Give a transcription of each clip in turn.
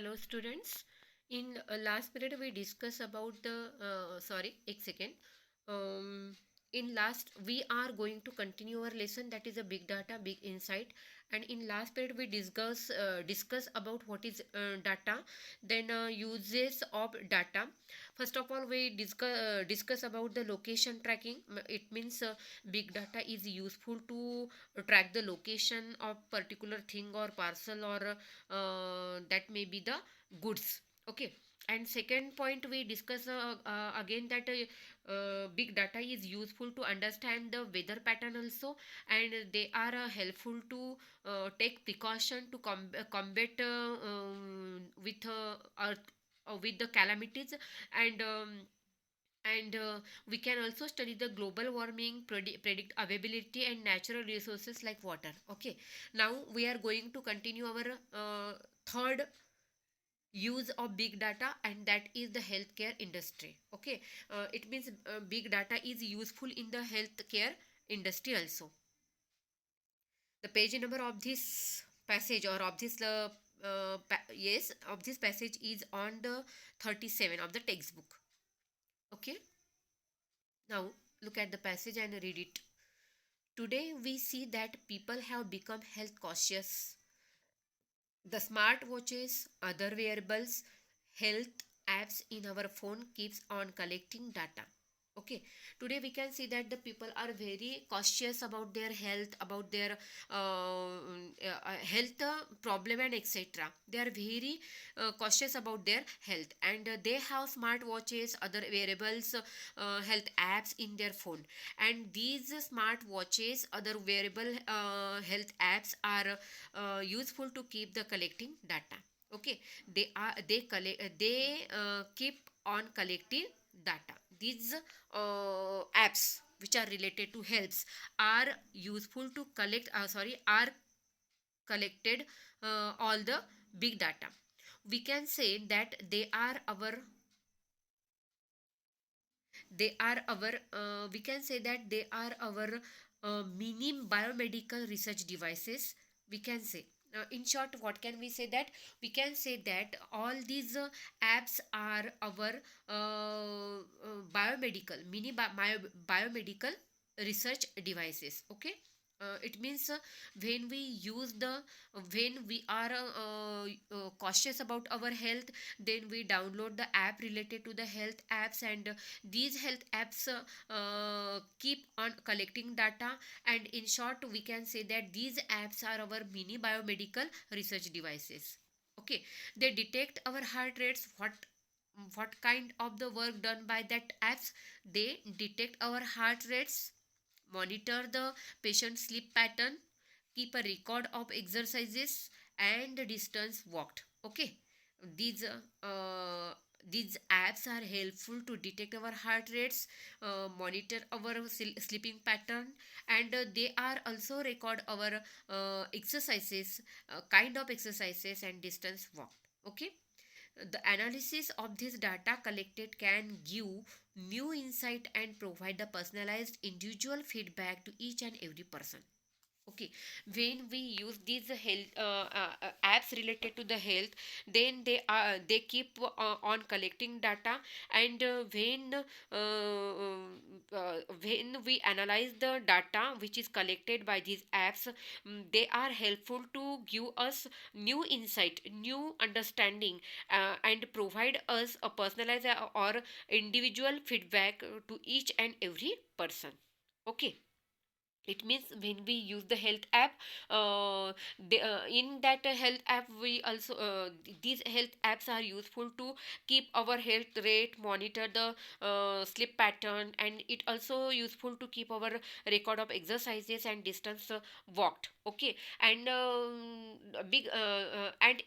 Hello students. In last period we discuss about the sorry, एक second. Um, in last we are going to continue our lesson, that is a big data, big insight. And in last period we discuss about what is data, then uses of data. First of all, we discuss about the location tracking. It means big data is useful to track the location of particular thing or parcel, or that may be the goods. Okay. And second point we discuss again that big data is useful to understand the weather pattern also, and they are helpful to take precaution to combat with earth with the calamities. And we can also study the global warming, predict availability and natural resources like water. Okay, now we are going to continue our third use of big data, and that is the healthcare industry. Okay, it means big data is useful in the healthcare industry also. The page number of this passage, or of this yes, of this passage is on the 37 of the textbook. Okay, now look at the passage and read it. Today we see that people have become health cautious. The smartwatches, other wearables, health apps in our phone keeps on collecting data. Okay, today we can see that the people are very cautious about their health, about their health problem and etc. They are very cautious about their health, and they have smartwatches, other wearables, health apps in their phone. And these smart watches, other wearable health apps are useful to keep the collecting data. Okay, they keep on collecting data. These apps which are related to health are useful to collect are collected all the big data. We can say that we can say that they are our mini biomedical research devices, we can say. In short, what can we say? That we can say that all these apps are our biomedical research devices. Okay, it means when we use the when we are cautious about our health, then we download the app related to the health apps, and these health apps keep on collecting data. And in short, we can say that these apps are our mini biomedical research devices. Okay, they detect our heart rates. What kind of the work done by that apps? They detect our heart rates, monitor the patient sleep pattern, keep a record of exercises and distance walked. Okay, these these apps are helpful to detect our heart rates, monitor our sleeping pattern, and they are also record our exercises, kind of exercises and distance walked. Okay, the analysis of this data collected can give new insight and provide the personalized individual feedback to each and every person. Okay, when we use these health apps related to the health, then they keep on collecting data. And when we analyze the data which is collected by these apps, they are helpful to give us new insight, new understanding, and provide us a personalized or individual feedback to each and every person. Okay, it means when we use the health app, in that health app we also these health apps are useful to keep our health rate, monitor the sleep pattern, and it also useful to keep our record of exercises and distance walked. Okay, and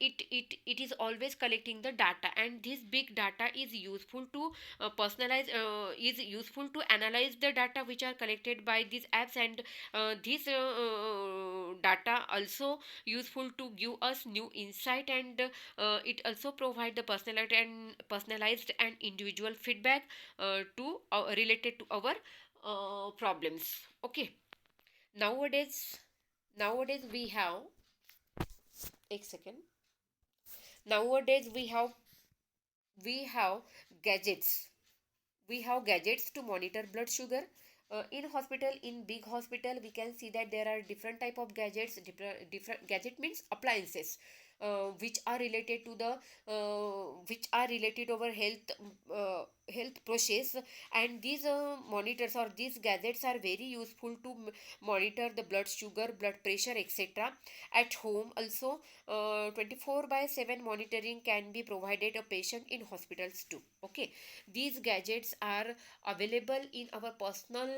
it is always collecting the data, and this big data is useful to personalize is useful to analyze the data which are collected by these apps. And this data also useful to give us new insight, and it also provide the personalized and individual feedback to related to our problems. Okay, nowadays we have, एक second, Nowadays we have gadgets. We have gadgets to monitor blood sugar. In hospital, in big hospital, we can see that there are different type of gadgets. Different gadget means appliances, which are related to the which are related over health process. And these monitors or these gadgets are very useful to monitor the blood sugar, blood pressure, etc. At home also, 24 by 7 monitoring can be provided a patient in hospitals too. Okay, these gadgets are available in our personal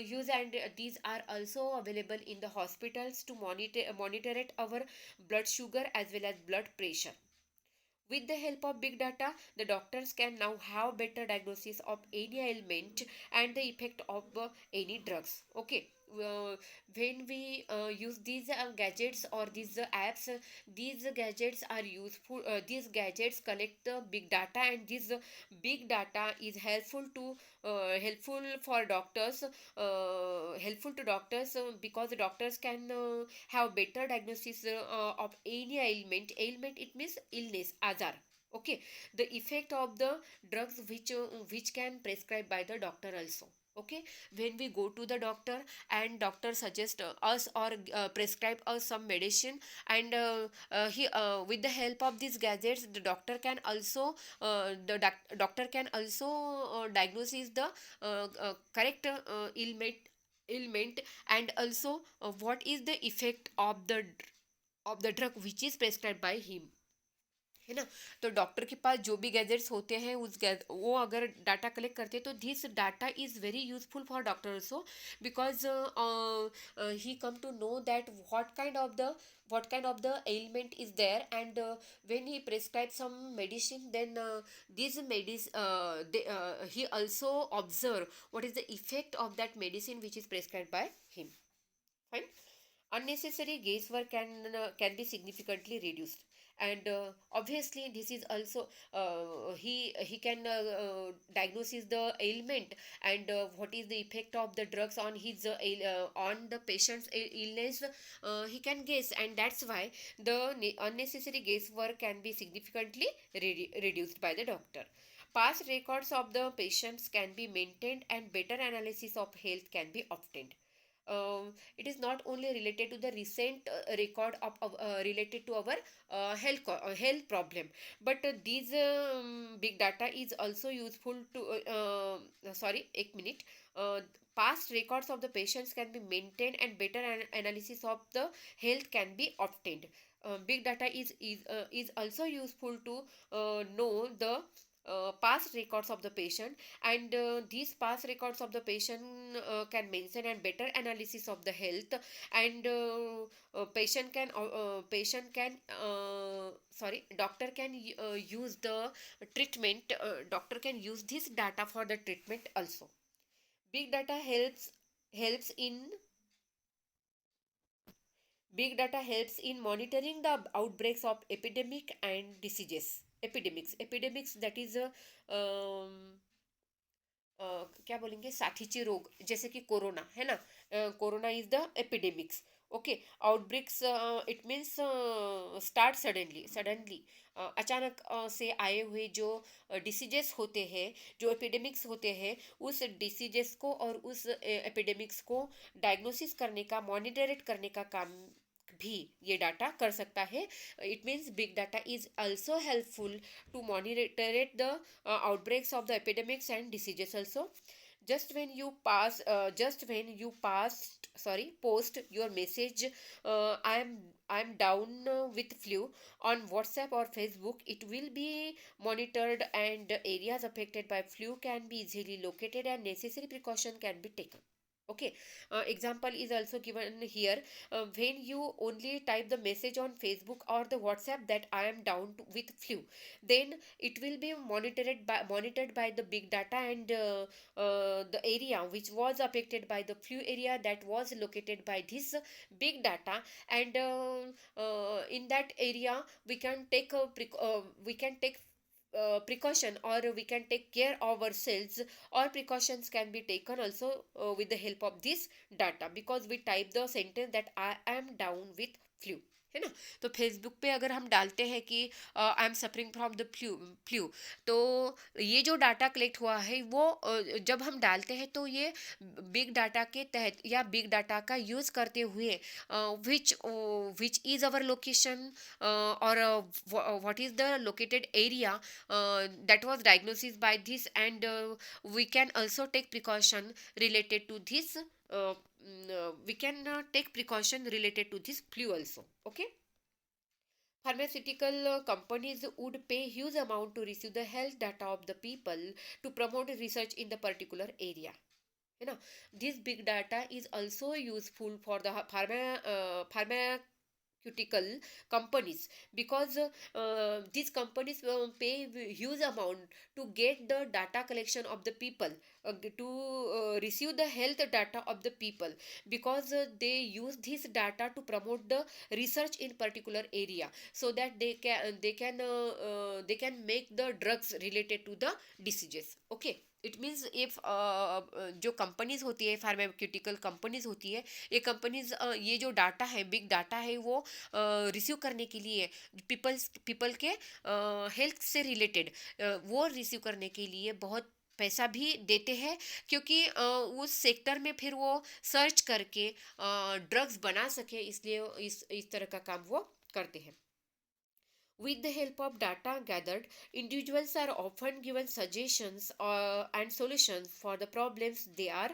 use, and these are also available in the hospitals to monitor it our blood sugar as well as blood pressure. With the help of big data, the doctors can now have better diagnosis of any ailment and the effect of any drugs. Okay. Uh, when we use these gadgets or these apps, these gadgets are useful. These gadgets collect the big data, and this big data is helpful for doctors. Helpful to doctors, because the doctors can have better diagnosis of any ailment. Ailment, it means illness, azar. Okay, the effect of the drugs which can prescribe by the doctor also. Okay, when we go to the doctor and doctor suggest us or prescribe us some medicine, and he with the help of these gadgets, the doctor can also doctor can also diagnose the correct ailment, and also what is the effect of the drug which is prescribed by him, है ना. तो doctor के पास जो भी gadgets होते हैं वो अगर डाटा कलेक्ट करते हैं, तो this data is very useful for doctor also, because he come to know that what kind of the ailment is there, and when he prescribes some medicine, then he also observe what is the effect of that medicine which is prescribed by him. Fine. Unnecessary guesswork can be significantly reduced, and obviously this is also he can diagnose the ailment, and what is the effect of the drugs on his on the patient's illness. He can guess, and that's why the unnecessary guesswork can be significantly reduced by the doctor. Past records of the patients can be maintained, and better analysis of health can be obtained. It is not only related to the recent record of related to our health problem, but these big data is also useful to sorry, एक minute. Past records of the patients can be maintained, and better analysis of the health can be obtained. Big data is also useful to know the past records of the patient, and these past records of the patient can mention and better analysis of the health, and patient can sorry, doctor can use the treatment. Doctor can use this data for the treatment also. Big data in big data helps in monitoring the outbreaks of epidemic and diseases. Epidemics, that is क्या बोलेंगे, साथीचे रोग, जैसे कि corona है ना. Corona is the epidemics. Okay. Outbreaks, it means start suddenly अचानक से आए हुए जो डिसीजेस होते हैं, जो एपिडेमिक्स होते हैं, उस डिसीजेस को और उस एपिडेमिक्स को डायग्नोसिस करने का, मॉनिटरेट करने का काम भी ये डाटा कर सकता है. It means big data is also helpful to monitor the outbreaks of the epidemics and diseases also. Just when you post your message, I'm down with flu on WhatsApp or Facebook, it will be monitored, and areas affected by flu can be easily located, and necessary precaution can be taken. Okay. Example is also given here. When you only type the message on Facebook or the WhatsApp that I am down with flu, then it will be monitored by the big data, and the area which was affected by the flu area, that was located by this big data, and in that area we can take precaution, or we can take care of ourselves, or precautions can be taken also with the help of this data, because we type the sentence that I am down with flu, है ना। तो Facebook पे अगर हम डालते हैं कि I am suffering from the flu, तो ये जो डाटा कलेक्ट हुआ है वो जब हम डालते हैं तो ये बिग डाटा के तहत या बिग डाटा का यूज़ करते हुए विच विच इज़ अवर लोकेशन और what is the located area that was diagnosis by this, and we can also take precaution related to this we can take precaution related to this flu also. Okay. Pharmaceutical companies would pay huge amount to receive the health data of the people to promote research in the particular area, है ना. This big data is also useful for the pharmaceutical companies, because these companies pay huge amount to get the data collection of the people, to receive the health data of the people, because they use this data to promote the research in particular area, so that they can make the drugs related to the diseases. Okay. It means if जो companies होती है, pharmaceutical companies होती है, ये companies ये जो data है, big data है, वो रिसीव करने के लिए पीपल के हेल्थ से रिलेटेड वो रिसीव करने के लिए बहुत पैसा भी देते हैं, क्योंकि उस सेक्टर में फिर वो सर्च करके ड्रग्स बना सके, इसलिए इस तरह का काम वो करते हैं. With the help of data gathered, individuals are often given suggestions and solutions for the problems they are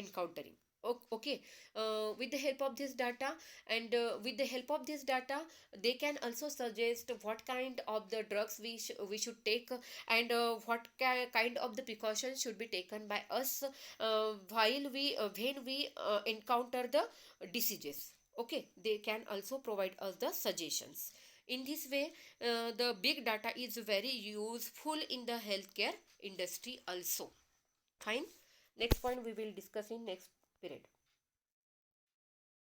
encountering. Okay, with the help of this data, and with the help of this data, they can also suggest what kind of the drugs we should take, and what kind of the precautions should be taken by us while we when we encounter the diseases. Okay, they can also provide us the suggestions. In this way, the big data is very useful in the healthcare industry also. Fine. Next point we will discuss in next period.